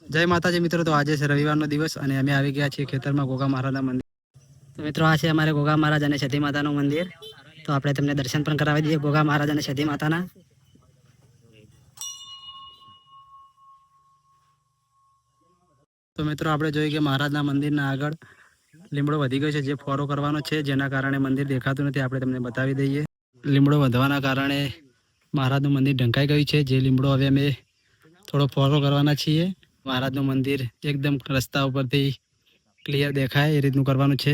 જય માતાજી મિત્રો, તો આજે છે રવિવારનો દિવસ અને અમે આવી ગયા છીએ ખેતરમાં ગોગા મહારાજના મંદિર. તો મિત્રો આ છે અમારે ગોગા મહારાજ અને સતી માતાનું મંદિર. તો આપણે તમને દર્શન પણ કરાવી દઈએ ગોગા મહારાજ અને સતી માતાના. તો મિત્રો આપણે જોઈએ કે મહારાજના મંદિરના આગળ લીમડો વધી ગયો છે, જે ફોરો કરવાનો છે, જેના કારણે મંદિર દેખાતું નથી. આપણે તમને બતાવી દઈએ. લીમડો વધવાના કારણે મહારાજનું મંદિર ઢંકાઈ ગયું છે. જે લીમડો હવે અમે થોડો ફોરો કરવાના છીએ. મહારાજનું મંદિર એકદમ રસ્તા ઉપરથી ક્લિયર દેખાય એ રીતનું કરવાનું છે.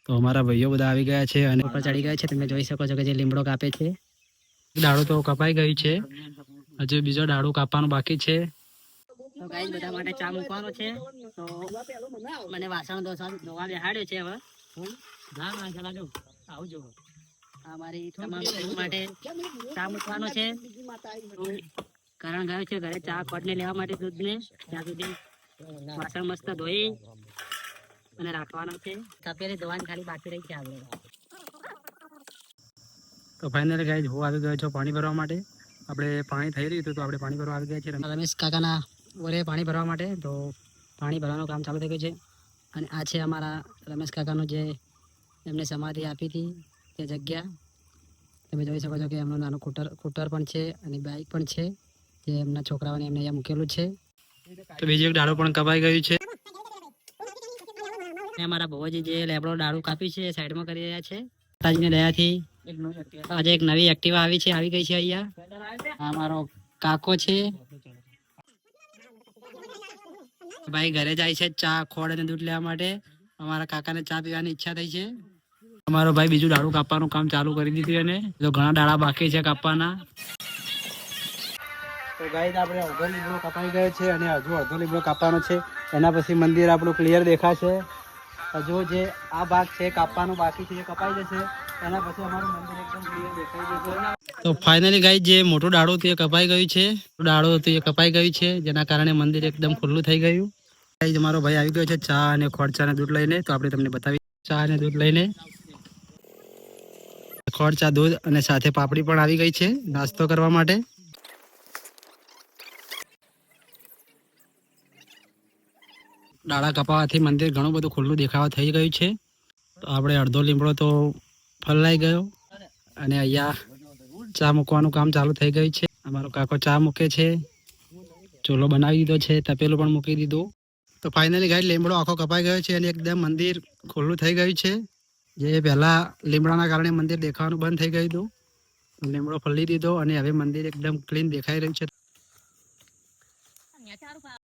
તો અમારા ભાઈઓ બધા આવી ગયા છે અને ઉપર ચડી ગયા છે. તમે જોઈ શકો છો કે જે લીમડો કાપે છે. ડાળું તો કપાઈ ગયું છે, હજુ બીજો ડાળું કાપવાનું બાકી છે. તો ગાઈસ બધા માટે ચા મૂકવાનો છે. તો મને વાસણ ધોવા બેહાડ્યો છે. હવે આવજો. અમારી તમામ માટે ચા મૂકવાનો છે. કારણ ગયો છે ઘરે ચા કોટને લેવા માટે દૂધને. ત્યાં સુધી વાસણ મસ્ત ધોઈ અને રાખવાનો છે. તપેલી ધોવાની ખાલી બાકી રહી છે આપણે. તો ફાઇનલી ગાઈસ હું આવી ગયો છું પાણી ભરવા માટે. આપણે પાણી થઈ રહ્યું હતું તો આપણે પાણી ભરવા આવી ગયા છીએ રમેશ કાકાના ઓરે પાણી ભરવા માટે. તો પાણી ભરવાનું કામ ચાલુ થઈ ગયું છે. અને આ છે અમારા રમેશ કાકાનું જે એમને સમાધિ આપી હતી તે જગ્યા. તમે જોઈ શકો છો કે એમનું નાનું કૂટર પણ છે અને બાઇક પણ છે, જે એમના છોકરાઓને એમને અહીંયા મૂકેલું છે. તો બીજું એક ડાળું પણ કપાઈ ગયું છે. અમારા ભુવાજી જે લેબડો ડાળું કાપી છે સાઈડમાં કરી રહ્યા છે. માતાજીની દયાથી આજે એક નવી એક્ટિવા આવી ગઈ છે અહીંયા. આ મારો કાકો છે. ભાઈ ઘરે જાય છે ચા ખોડ અને દૂધ લેવા માટે. અમારા કાકાને ચા પીવાની ઈચ્છા થઈ છે. અમારો ભાઈ બીજું ડાળું કાપવાનું કામ ચાલુ કરી દીધું અને જો ઘણા ડાળા બાકી છે કાપવાના. તો ગાઈસ આપણે અડધો લીમડો કપાઈ ગયો છે અને હજુ અડધો લીમડો કાપવાનો છે. એના પછી મંદિર આપણું ક્લિયર દેખાશે. હજુ જે આ ભાગ છે કાપવાનું બાકી છે, કપાઈ જશે. એના પછી અમારું મંદિર એકદમ ક્લિયર દેખાઈ જશે. તો ફાઇનલી ગાઈસ જે મોટું ડાળું તે કપાઈ ગયું છે. ડાળું હતું એ કપાઈ ગયું છે, જેના કારણે મંદિર એકદમ ખુલ્લું થઈ ગયું. ગાઈસ અમારો ભાઈ આવી ગયો છે ચા અને ખોડ ચા અને દૂધ લઈને. તો આપણે તમને બતાવી ચા અને દૂધ લઈને. ખોડ ચા દૂધ અને સાથે પાપડી પણ આવી ગઈ છે નાસ્તો કરવા માટે. ડાળા કપાવાથી મંદિર ઘણું બધું ખુલ્લું દેખાવા થઈ ગયું છે. તો આપણે અડધો લીમડો તો ફલાઈ ગયો અને અહીંયા ચા મૂકવાનું કામ ચાલુ થઈ ગયું છે. અમારો કાકો ચા મૂકે છે, ચૂલો બનાવી દીધો છે, તપેલું પણ મૂકી દીધું. તો ફાઇનલી ગાઈસ લીમડો આખો કપાઈ ગયો છે અને એકદમ મંદિર ખુલ્લું થઈ ગયું છે. જે પહેલાં લીમડાના કારણે મંદિર દેખાવાનું બંધ થઈ ગયું હતું. લીમડો ફલી દીધો અને હવે મંદિર એકદમ ક્લીન દેખાઈ રહ્યું છે.